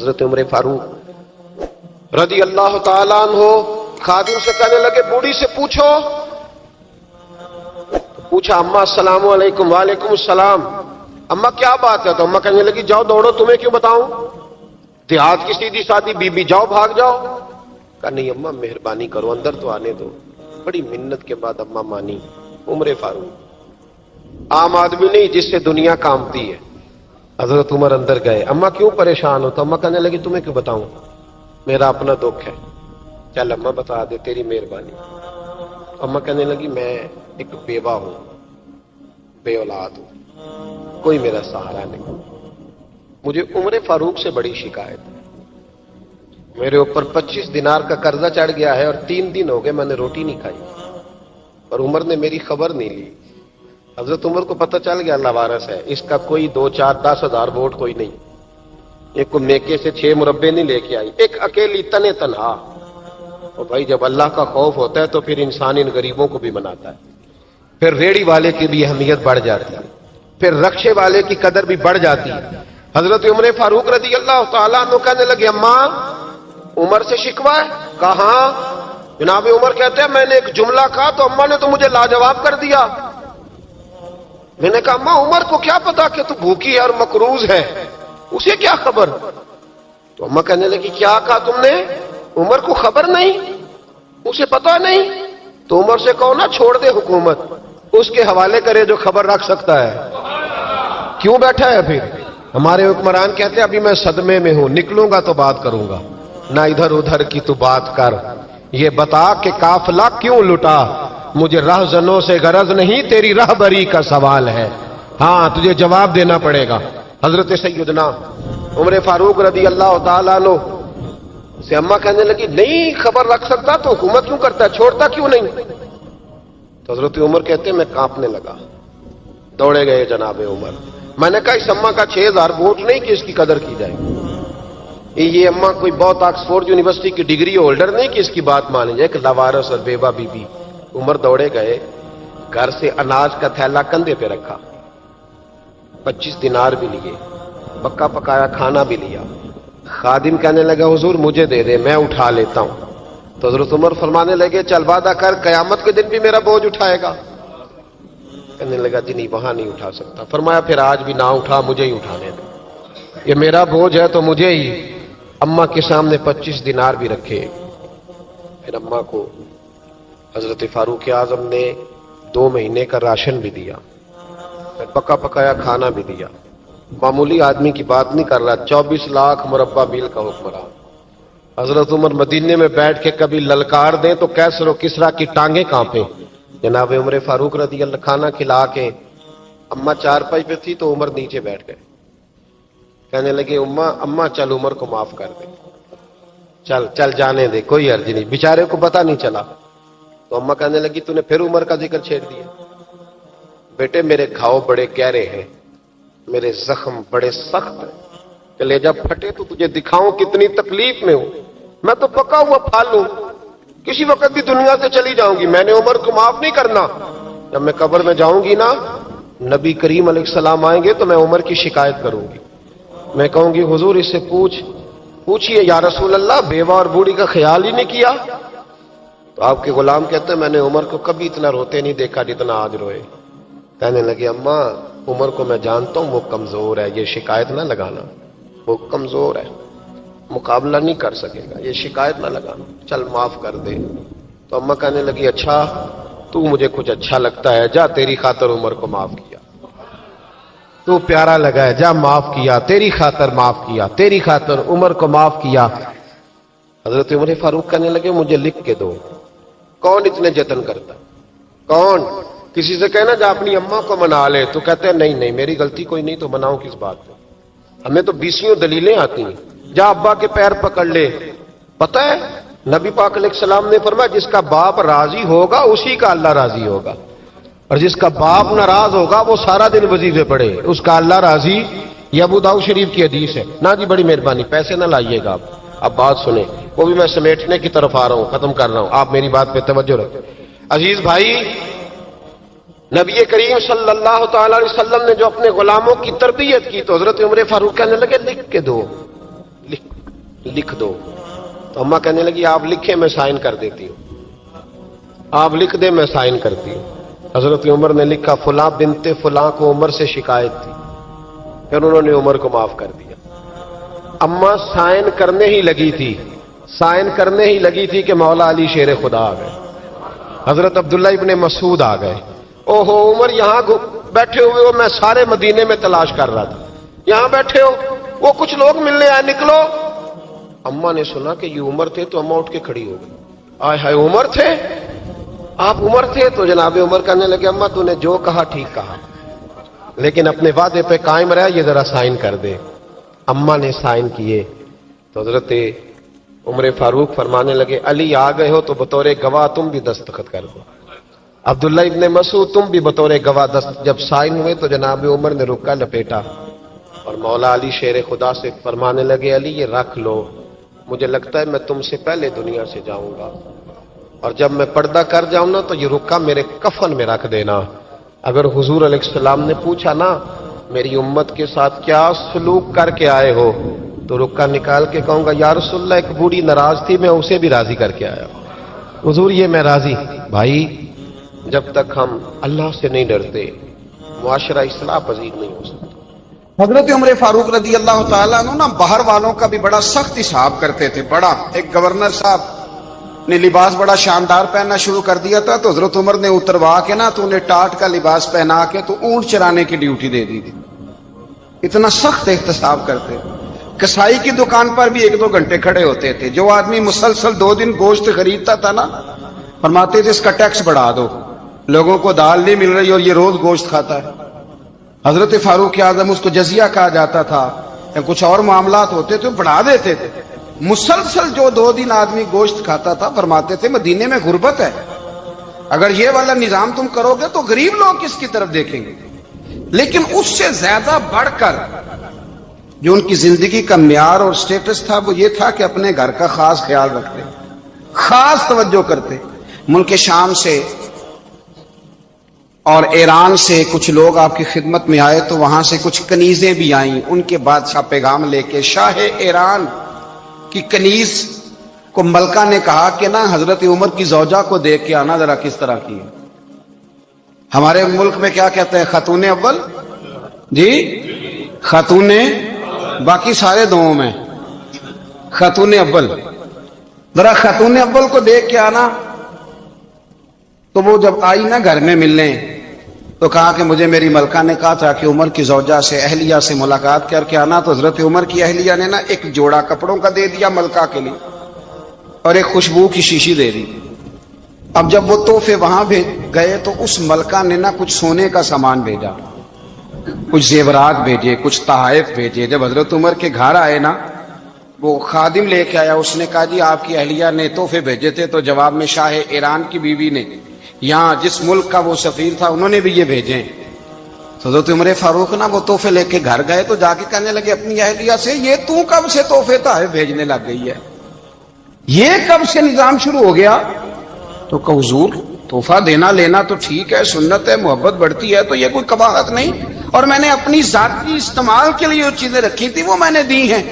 حضرت عمر فاروق رضی اللہ تعالیٰ عنہ خادم سے کہنے لگے بوڑھی سے پوچھو. پوچھا اما السلام علیکم. وعلیکم السلام. اما کیا بات ہے؟ تو اما کہنے لگی جاؤ دوڑو, تمہیں کیوں بتاؤں, دیہات کی سیدھی سادی بی بی, جاؤ بھاگ جاؤ. کہا نہیں اما مہربانی کرو, اندر تو آنے دو. بڑی منت کے بعد اما مانی. عمر فاروق عام آدمی نہیں جس سے دنیا کامتی ہے. حضرت عمر اندر گئے. اما کیوں پریشان ہو؟ تو اما کہنے لگی تمہیں کیوں بتاؤں, میرا اپنا دکھ ہے. چل اما بتا دے, تیری مہربانی. اما کہنے لگی میں ایک بیوہ ہوں, بے اولاد ہوں, کوئی میرا سہارا نہیں. مجھے عمر فاروق سے بڑی شکایت ہے. میرے اوپر 25 دینار کا قرضہ چڑھ گیا ہے اور 3 دن ہو گئے میں نے روٹی نہیں کھائی, اور عمر نے میری خبر نہیں لی. حضرت عمر کو پتہ چل گیا اللہ وارث ہے, اس کا کوئی 2 4 10 ہزار ووٹ کوئی نہیں. ایک کو میکے سے 6 مربے نہیں لے کے آئی, ایک اکیلی تنے تنہا. اور بھائی جب اللہ کا خوف ہوتا ہے تو پھر انسان ان غریبوں کو بھی مناتا ہے. پھر ریڑی والے کی بھی اہمیت بڑھ جاتی ہے, پھر رکشے والے کی قدر بھی بڑھ جاتی ہے. حضرت عمر فاروق رضی اللہ تعالیٰ عنہ کہنے لگے اماں عمر سے شکوہ ہے؟ کہاں؟ جناب عمر کہتے ہیں میں نے ایک جملہ کہا تو اماں نے تو مجھے لاجواب کر دیا. میں نے کہا اماں عمر کو کیا پتا کہ تو بھوکی ہے اور مقروض ہے, اسے کیا خبر؟ تو اماں کہنے لگی کیا کہا تم نے؟ عمر کو خبر نہیں, اسے پتا نہیں. تو عمر سے کہو نا چھوڑ دے حکومت, اس کے حوالے کرے جو خبر رکھ سکتا ہے. کیوں بیٹھا ہے پھر؟ ہمارے حکمران کہتے ہیں ابھی میں صدمے میں ہوں, نکلوں گا تو بات کروں گا. نہ ادھر ادھر کی تو بات کر, یہ بتا کہ قافلہ کیوں لٹا. مجھے رہزنوں سے غرض نہیں, تیری رہبری کا سوال ہے. ہاں تجھے جواب دینا پڑے گا. حضرت سیدنا عمر فاروق رضی اللہ تعالیٰ عنہ سے اماں کہنے لگی نہیں خبر رکھ سکتا تو حکومت کیوں کرتا ہے, چھوڑتا کیوں نہیں؟ تو حضرت عمر کہتے ہیں میں کانپنے لگا. دوڑے گئے جناب عمر. میں نے کہا اس اماں کا 6000 ووٹ نہیں کہ اس کی قدر کی جائے. یہ اماں کوئی بہت آکسفورڈ یونیورسٹی کی ڈگری ہولڈر نہیں کہ اس کی بات مانی جائے. کہ لاوارث اور بیوہ بی بی. عمر دوڑے گئے, گھر سے اناج کا تھیلا کندھے پہ رکھا, 25 دینار بھی لیے, پکا پکایا کھانا بھی لیا. خادم کہنے لگا حضور مجھے دے دے میں اٹھا لیتا ہوں. تو حضرت عمر فرمانے لگے چل وعدہ کر قیامت کے دن بھی میرا بوجھ اٹھائے گا. کہنے لگا جی نہیں وہاں نہیں اٹھا سکتا. فرمایا پھر آج بھی نہ اٹھا, مجھے ہی اٹھانے دے, یہ میرا بوجھ ہے تو مجھے ہی. اماں کے سامنے 25 دینار بھی رکھے. پھر اماں کو حضرت فاروق اعظم نے 2 مہینے کا راشن بھی دیا, پھر پکا پکایا کھانا بھی دیا. معمولی آدمی کی بات نہیں کر رہا, 24 لاکھ مربع میل کا حکمران. حضرت عمر مدینے میں بیٹھ کے کبھی للکار دیں تو کیسر و کسرا کی ٹانگیں کانپیں. جناب عمر فاروق رضی اللہ کھانا کھلا کے اماں چارپائی پہ تھی تو عمر نیچے بیٹھ گئے. کہنے لگے اماں چل عمر کو معاف کر دے, چل چل جانے دے, کوئی عرض نہیں, بیچارے کو پتہ نہیں چلا. تو اماں کہنے لگی تو نے پھر عمر کا ذکر چھیڑ دیا. بیٹے میرے گھاؤ بڑے گہرے ہیں, میرے زخم بڑے سخت ہیں, کلیجہ پھٹے تو تجھے دکھاؤں کتنی تکلیف میں ہوں. میں تو پکا ہوا پھال ہوں, کسی وقت بھی دنیا سے چلی جاؤں گی. میں نے عمر کو معاف نہیں کرنا. جب میں قبر میں جاؤں گی نا, نبی کریم علیہ السلام آئیں گے تو میں عمر کی شکایت کروں گی. میں کہوں گی حضور اس سے پوچھئے یا رسول اللہ بیوہ اور بوڑھی کا خیال ہی نہیں کیا. تو آپ کے غلام کہتے ہیں میں نے عمر کو کبھی اتنا روتے نہیں دیکھا جتنا آج روئے. کہنے لگے اماں عمر کو میں جانتا ہوں وہ کمزور ہے, یہ شکایت نہ لگانا, وہ کمزور ہے, مقابلہ نہیں کر سکے گا, یہ شکایت نہ لگانا, چل معاف کر دے. تو اماں کہنے لگی اچھا تو مجھے کچھ اچھا لگتا ہے, جا تیری خاطر عمر کو معاف کیا, تو پیارا لگا ہے, جا معاف کیا, تیری خاطر معاف کیا, تیری خاطر عمر کو معاف کیا. حضرت عمر فاروق کہنے لگے مجھے لکھ کے دو. کون اتنے جتن کرتا, کون؟ کسی سے کہنا جا اپنی اماں کو منا لے, تو کہتے ہیں نہیں میری غلطی کوئی نہیں تو مناؤں کس بات پہ, ہمیں تو 20 دلیلیں آتی ہیں. جا ابا کے پیر پکڑ لے. پتہ ہے نبی پاک علیہ السلام نے فرمایا جس کا باپ راضی ہوگا اسی کا اللہ راضی ہوگا, اور جس کا باپ ناراض ہوگا وہ سارا دن وظیفے پڑھے, اس کا اللہ راضی. یہ ابو داؤد شریف کی حدیث ہے. نا جی بڑی مہربانی, پیسے نہ لائیے گا آپ. اب بات سنیں, وہ بھی میں سمیٹنے کی طرف آ رہا ہوں, ختم کر رہا ہوں, آپ میری بات پہ توجہ رکھیں. عزیز بھائی, نبی کریم صلی اللہ تعالی علیہ وسلم نے جو اپنے غلاموں کی تربیت کی تو حضرت عمر فاروق کہنے لگے لکھ کے دو, لکھ. لکھ دو. تو اماں کہنے لگی آپ لکھیں میں سائن کر دیتی ہوں. آپ لکھ دیں میں سائن کرتی ہوں. حضرت عمر نے لکھا فلاں بنت فلاں کو عمر سے شکایت تھی. پھر انہوں نے عمر کو معاف کر دیا. اماں سائن کرنے ہی لگی تھی کہ مولا علی شیر خدا آ گئے. حضرت عبداللہ ابن مسعود آ گئے. اوہو عمر یہاں بیٹھے ہوئے ہو, میں سارے مدینے میں تلاش کر رہا تھا, یہاں بیٹھے ہو, وہ کچھ لوگ ملنے آئے, نکلو. اماں نے سنا کہ یہ عمر تھے تو اماں اٹھ کے کھڑی ہو گئی. آئے ہائے عمر تھے, آپ عمر تھے. تو جناب عمر کہنے لگے اماں تو نے جو کہا ٹھیک کہا, لیکن اپنے وعدے پہ قائم رہ, یہ ذرا سائن کر دے. اماں نے سائن کیے تو حضرت عمر فاروق فرمانے لگے علی آ گئے ہو تو بطور گواہ تم بھی دستخط کر دو. عبداللہ ابن مسعود تم بھی بطور گواہ جب سائن ہوئے تو جناب عمر نے رکا لپیٹا اور مولا علی شیر خدا سے فرمانے لگے علی یہ رکھ لو, مجھے لگتا ہے میں تم سے پہلے دنیا سے جاؤں گا, اور جب میں پردہ کر جاؤں نا تو یہ رکا میرے کفن میں رکھ دینا. اگر حضور علیہ السلام نے پوچھا نا میری امت کے ساتھ کیا سلوک کر کے آئے ہو, تو رکا نکال کے کہوں گا یا رسول اللہ ایک بوڑھی ناراض تھی میں اسے بھی راضی کر کے آیا. حضور یہ میں راضی. بھائی جب تک ہم اللہ سے نہیں ڈرتے معاشرہ اصلاح پذیر نہیں ہو سکتا. حضرت عمر فاروق رضی اللہ تعالیٰ عنہ نا باہر والوں کا بھی بڑا سخت حساب کرتے تھے. بڑا ایک گورنر صاحب نے لباس بڑا شاندار پہننا شروع کر دیا تھا تو حضرت عمر نے اتروا کے نا تو انہیں ٹاٹ کا لباس پہنا کے تو اونٹ چرانے کی ڈیوٹی دے دی تھی. اتنا سخت احتساب کرتے. کسائی کی دکان پر بھی 1-2 گھنٹے کھڑے ہوتے تھے. جو آدمی مسلسل 2 دن گوشت خریدتا تھا نا فرماتے تھے اس کا ٹیکس بڑھا دو, لوگوں کو دال نہیں مل رہی اور یہ روز گوشت کھاتا ہے. حضرت فاروق اعظم اس کو جزیہ کہا جاتا تھا یا کچھ اور معاملات ہوتے تھے بڑھا دیتے تھے. مسلسل جو 2 دن آدمی گوشت کھاتا تھا فرماتے تھے مدینے میں غربت ہے, اگر یہ والا نظام تم کرو گے تو غریب لوگ کس کی طرف دیکھیں گے. لیکن اس سے زیادہ بڑھ کر جو ان کی زندگی کا معیار اور سٹیٹس تھا وہ یہ تھا کہ اپنے گھر کا خاص خیال رکھتے, خاص توجہ کرتے. ملک شام سے اور ایران سے کچھ لوگ آپ کی خدمت میں آئے تو وہاں سے کچھ کنیزیں بھی آئیں. ان کے بادشاہ پیغام لے کے شاہ ایران کی کنیز کو ملکہ نے کہا کہ نا حضرت عمر کی زوجہ کو دیکھ کے آنا ذرا کس طرح کی ہے. ہمارے ملک میں کیا کہتے ہیں خاتون اول, جی خاتون, باقی سارے دووں میں خاتون اول. ذرا خاتون اول کو دیکھ کے آنا. تو وہ جب آئی نا گھر میں ملنے تو کہا کہ مجھے میری ملکہ نے کہا تھا کہ عمر کی زوجہ سے اہلیہ سے ملاقات کر کے آنا. تو حضرت عمر کی اہلیہ نے نا ایک جوڑا کپڑوں کا دے دیا ملکہ کے لیے اور ایک خوشبو کی شیشی دے دی. اب جب وہ تحفے وہاں گئے تو اس ملکہ نے نا کچھ سونے کا سامان بھیجا, کچھ زیورات بھیجے, کچھ تحائف بھیجے. جب حضرت عمر کے گھر آئے نا وہ خادم لے کے آیا, اس نے کہا جی آپ کی اہلیہ نے تحفے بھیجے تھے. تو جواب میں شاہ ایران کی بیوی نے یہاں جس ملک کا وہ سفیر تھا انہوں نے بھی یہ بھیجے. حضرت عمر فاروق نا وہ تحفے لے کے گھر گئے تو جا کے کہنے لگے اپنی اہلیہ سے یہ تو کب سے تحفے تحائف بھیجنے لگ گئی ہے, یہ کب سے نظام شروع ہو گیا؟ تو کہ حضور تحفہ دینا لینا تو ٹھیک ہے, سنت ہے, محبت بڑھتی ہے, تو یہ کوئی قباحت نہیں, اور میں نے اپنی ذاتی استعمال کے لیے جو چیزیں رکھی تھی وہ میں نے دی ہیں.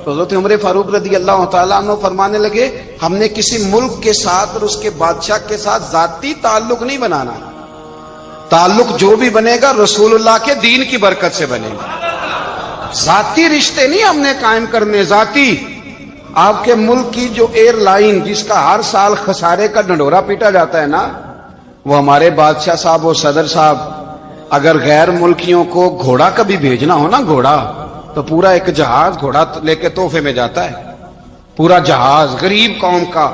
تو حضرت عمر فاروق رضی اللہ تعالیٰ عنہ فرمانے لگے ہم نے کسی ملک کے ساتھ اور اس کے بادشاہ کے ساتھ ذاتی تعلق نہیں بنانا, تعلق جو بھی بنے گا رسول اللہ کے دین کی برکت سے بنے گا. ذاتی رشتے نہیں ہم نے قائم کرنے. ذاتی آپ کے ملک کی جو ایئر لائن جس کا ہر سال خسارے کا ڈنڈورا پیٹا جاتا ہے نا, وہ ہمارے بادشاہ صاحب اور صدر صاحب اگر غیر ملکیوں کو گھوڑا کبھی بھیجنا ہو نا, گھوڑا تو پورا ایک جہاز گھوڑا لے کے تحفے میں جاتا ہے, پورا جہاز. غریب قوم کا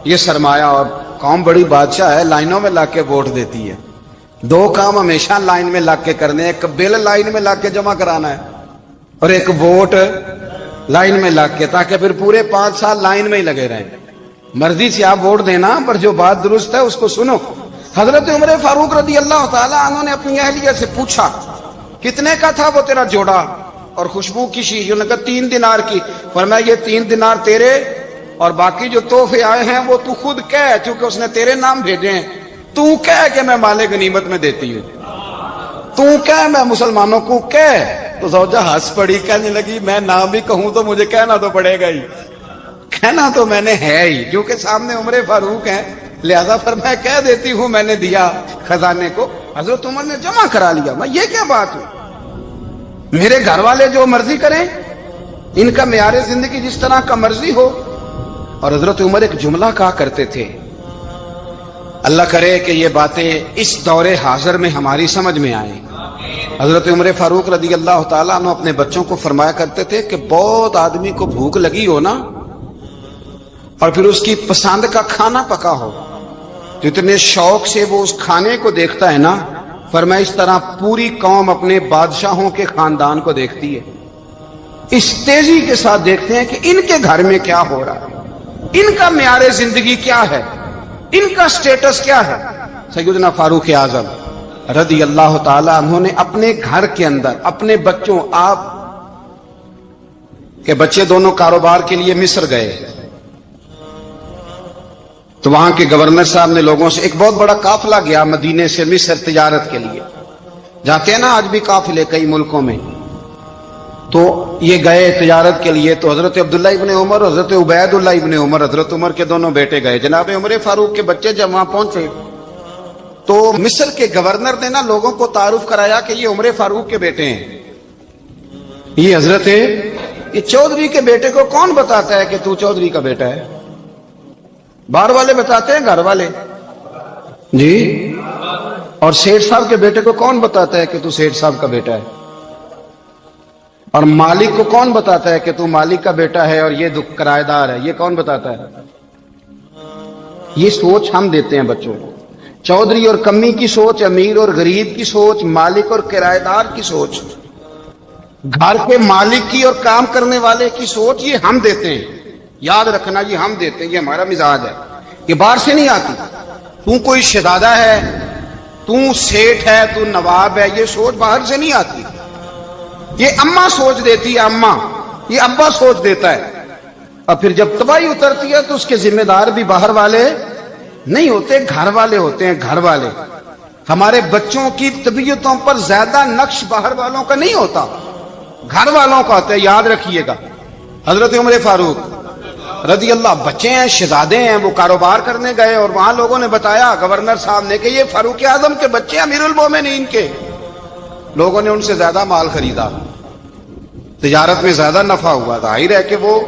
یہ سرمایہ, اور قوم بڑی بادشاہ ہے, لائنوں میں لا کے ووٹ دیتی ہے. 2 کام ہمیشہ لائن میں لا کے کرنے, ایک بل لائن میں لا کے جمع کرانا ہے اور ایک ووٹ لائن میں لا کے, تاکہ پھر پورے 5 سال لائن میں ہی لگے رہیں. مرضی سے آپ ووٹ دینا, پر جو بات درست ہے اس کو سنو. حضرت عمر فاروق رضی اللہ تعالیٰ عنہ نے اپنی اہلیہ سے پوچھا کتنے کا تھا وہ تیرا جوڑا اور خوشبو کی شیشی؟ انہوں نے کہا 3 دینار کی. فرمایا یہ 3 دینار تیرے اور باقی جو تحفے آئے ہیں وہ تو خود کہہ, کیونکہ اس نے تیرے نام بھیجے ہیں. تو کہہ کہ میں مال غنیمت میں دیتی ہوں, تو کہہ میں مسلمانوں کو کہہ. تو زوجہ ہنس پڑی, کہنے لگی میں نام بھی کہوں تو مجھے کہنا تو پڑے گا ہی. کہنا تو میں نے ہے ہی، جو کہ سامنے عمر فاروق ہے، لہذا پر میں کہہ دیتی ہوں میں نے دیا خزانے کو، حضرت عمر نے جمع کرا لیا۔ میں یہ کیا بات ہے، میرے گھر والے جو مرضی کریں، ان کا معیار زندگی جس طرح کا مرضی ہو۔ اور حضرت عمر ایک جملہ کہا کرتے تھے، اللہ کرے کہ یہ باتیں اس دور حاضر میں ہماری سمجھ میں آئیں۔ حضرت عمر فاروق رضی اللہ تعالیٰ عنہ اپنے بچوں کو فرمایا کرتے تھے کہ بہت آدمی کو بھوک لگی ہو نا، اور پھر اس کی پسند کا کھانا پکا ہو تو اتنے شوق سے وہ اس کھانے کو دیکھتا ہے نا، فرمایا اس طرح پوری قوم اپنے بادشاہوں کے خاندان کو دیکھتی ہے، اس تیزی کے ساتھ دیکھتے ہیں کہ ان کے گھر میں کیا ہو رہا ہے، ان کا معیار زندگی کیا ہے، ان کا سٹیٹس کیا ہے۔ سیدنا فاروق اعظم رضی اللہ تعالی عنہ نے اپنے گھر کے اندر اپنے بچوں، آپ کے بچے دونوں کاروبار کے لیے مصر گئے تو وہاں کے گورنر صاحب نے لوگوں سے، ایک بہت بڑا قافلہ گیا مدینے سے مصر تجارت کے لیے، جاتے ہیں نا آج بھی قافلے کئی ملکوں میں، تو یہ گئے تجارت کے لیے، تو حضرت عبداللہ ابن عمر اور حضرت عبید اللہ ابن عمر، حضرت عمر کے دونوں بیٹے گئے، جناب عمر فاروق کے بچے جب وہاں پہنچے تو مصر کے گورنر نے نا لوگوں کو تعارف کرایا کہ یہ عمر فاروق کے بیٹے ہیں، یہ حضرت یہ چودھری کے بیٹے کو کون بتاتا ہے کہ تو چودھری کا بیٹا ہے؟ باہر والے بتاتے ہیں، گھر والے جی، اور سیٹھ صاحب کے بیٹے کو کون بتاتا ہے کہ تو سیٹھ صاحب کا بیٹا ہے؟ اور مالک کو کون بتاتا ہے کہ تو مالک کا بیٹا ہے اور یہ کرایہ دار ہے؟ یہ کون بتاتا ہے؟ یہ سوچ ہم دیتے ہیں بچوں کو، چودھری اور کمی کی سوچ، امیر اور غریب کی سوچ، مالک اور کرایہ دار کی سوچ، گھر کے مالک کی اور کام کرنے والے کی سوچ، یہ ہم دیتے ہیں، یاد رکھنا، یہ ہم دیتے ہیں، یہ ہمارا مزاج ہے، یہ باہر سے نہیں آتی۔ تو کوئی شہزادہ ہے، تو سیٹھ ہے، تو نواب ہے، یہ سوچ باہر سے نہیں آتی، یہ اماں سوچ دیتی ہے، اماں، یہ ابا سوچ دیتا ہے، اور پھر جب تباہی اترتی ہے تو اس کے ذمہ دار بھی باہر والے نہیں ہوتے، گھر والے ہوتے ہیں، گھر والے۔ ہمارے بچوں کی طبیعتوں پر زیادہ نقش باہر والوں کا نہیں ہوتا، گھر والوں کا ہوتا ہے، یاد رکھیے گا۔ حضرت عمر فاروق رضی اللہ، بچے ہیں، شہزادے ہیں، وہ کاروبار کرنے گئے اور وہاں لوگوں نے بتایا گورنر صاحب نے کہ یہ فاروق اعظم کے بچے، امیر المومنین کے۔ لوگوں نے ان سے زیادہ مال خریدا، تجارت میں زیادہ نفع ہوا، ظاہر ہے کہ وہ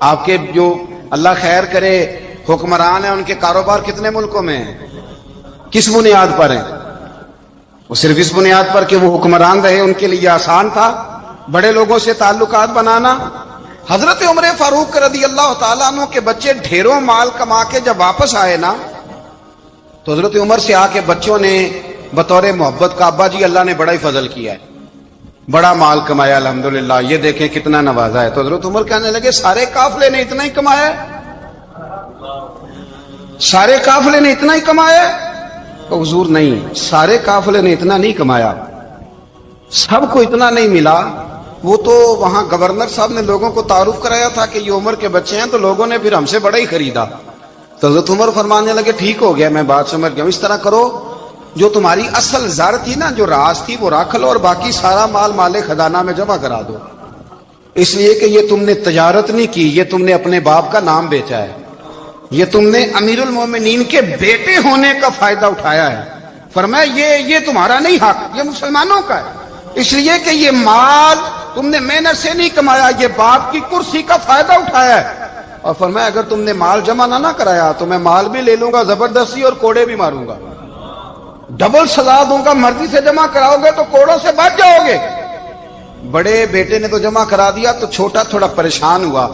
آپ کے جو اللہ خیر کرے حکمران ہیں، ان کے کاروبار کتنے ملکوں میں ہیں، کس بنیاد پر ہیں؟ وہ صرف اس بنیاد پر کہ وہ حکمران رہے، ان کے لیے آسان تھا بڑے لوگوں سے تعلقات بنانا۔ حضرت عمر فاروق رضی اللہ تعالیٰ عنہ کے بچے ڈھیروں مال کما کے جب واپس آئے نا، تو حضرت عمر سے آ کے بچوں نے بطور محبت کا، ابا جی اللہ نے بڑا ہی فضل کیا ہے، بڑا مال کمایا الحمدللہ، یہ دیکھیں کتنا نوازا ہے۔ تو حضرت عمر کہنے لگے سارے قافلے نے اتنا ہی کمایا ہے؟ سارے قافلے نے اتنا ہی کمایا ہے؟ تو حضور نہیں، سارے قافلے نے اتنا نہیں کمایا، سب کو اتنا نہیں ملا، وہ تو وہاں گورنر صاحب نے لوگوں کو تعارف کرایا تھا کہ یہ عمر کے بچے ہیں، تو لوگوں نے پھر ہم سے بڑا ہی خریدا۔ تو حضرت عمر فرمانے لگے ٹھیک ہو گیا، میں بات سمجھ گیا، اس طرح کرو، جو تمہاری اصل زر تھی نا، جو راز تھی، وہ رکھ لو اور باقی سارا مال مال خزانہ میں جمع کرا دو، اس لیے کہ یہ تم نے تجارت نہیں کی، یہ تم نے اپنے باپ کا نام بیچا ہے، یہ تم نے امیر المومنین کے بیٹے ہونے کا فائدہ اٹھایا ہے۔ فرمایا یہ تمہارا نہیں حق، یہ مسلمانوں کا ہے، اس لیے کہ یہ مال تم نے محنت سے نہیں کمایا، یہ باپ کی کرسی کا فائدہ اٹھایا ہے۔ اور فرمایا اگر تم نے مال جمع نہ کرایا تو میں مال بھی لے لوں گا زبردستی اور کوڑے بھی ماروں گا، ڈبل سزا دوں گا، مرضی سے جمع کراؤ گے تو کوڑوں سے بچ جاؤ گے۔ بڑے بیٹے نے تو جمع کرا دیا، تو چھوٹا تھوڑا پریشان ہوا،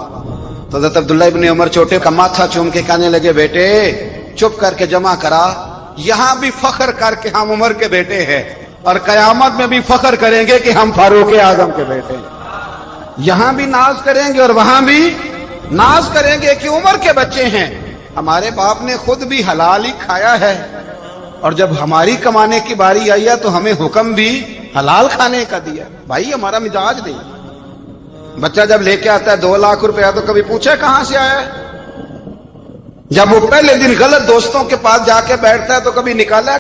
تو حضرت عبداللہ ابن عمر چھوٹے کا ماتھا چوم کے کہنے لگے بیٹے چپ کر کے جمع کرا، یہاں بھی فخر کر کے ہم عمر کے بیٹے ہیں، اور قیامت میں بھی فخر کریں گے کہ ہم فاروق اعظم کے بیٹے ہیں، یہاں بھی ناز کریں گے اور وہاں بھی ناز کریں گے کہ عمر کے بچے ہیں۔ ہمارے باپ نے خود بھی حلال ہی کھایا ہے، اور جب ہماری کمانے کی باری آئی ہے تو ہمیں حکم بھی حلال کھانے کا دیا۔ بھائی ہمارا مزاج نہیں، بچہ جب لے کے آتا ہے 2 لاکھ روپیہ تو کبھی پوچھے کہاں سے آیا ہے؟ جب وہ پہلے دن غلط دوستوں کے پاس جا کے بیٹھتا ہے تو کبھی نکالا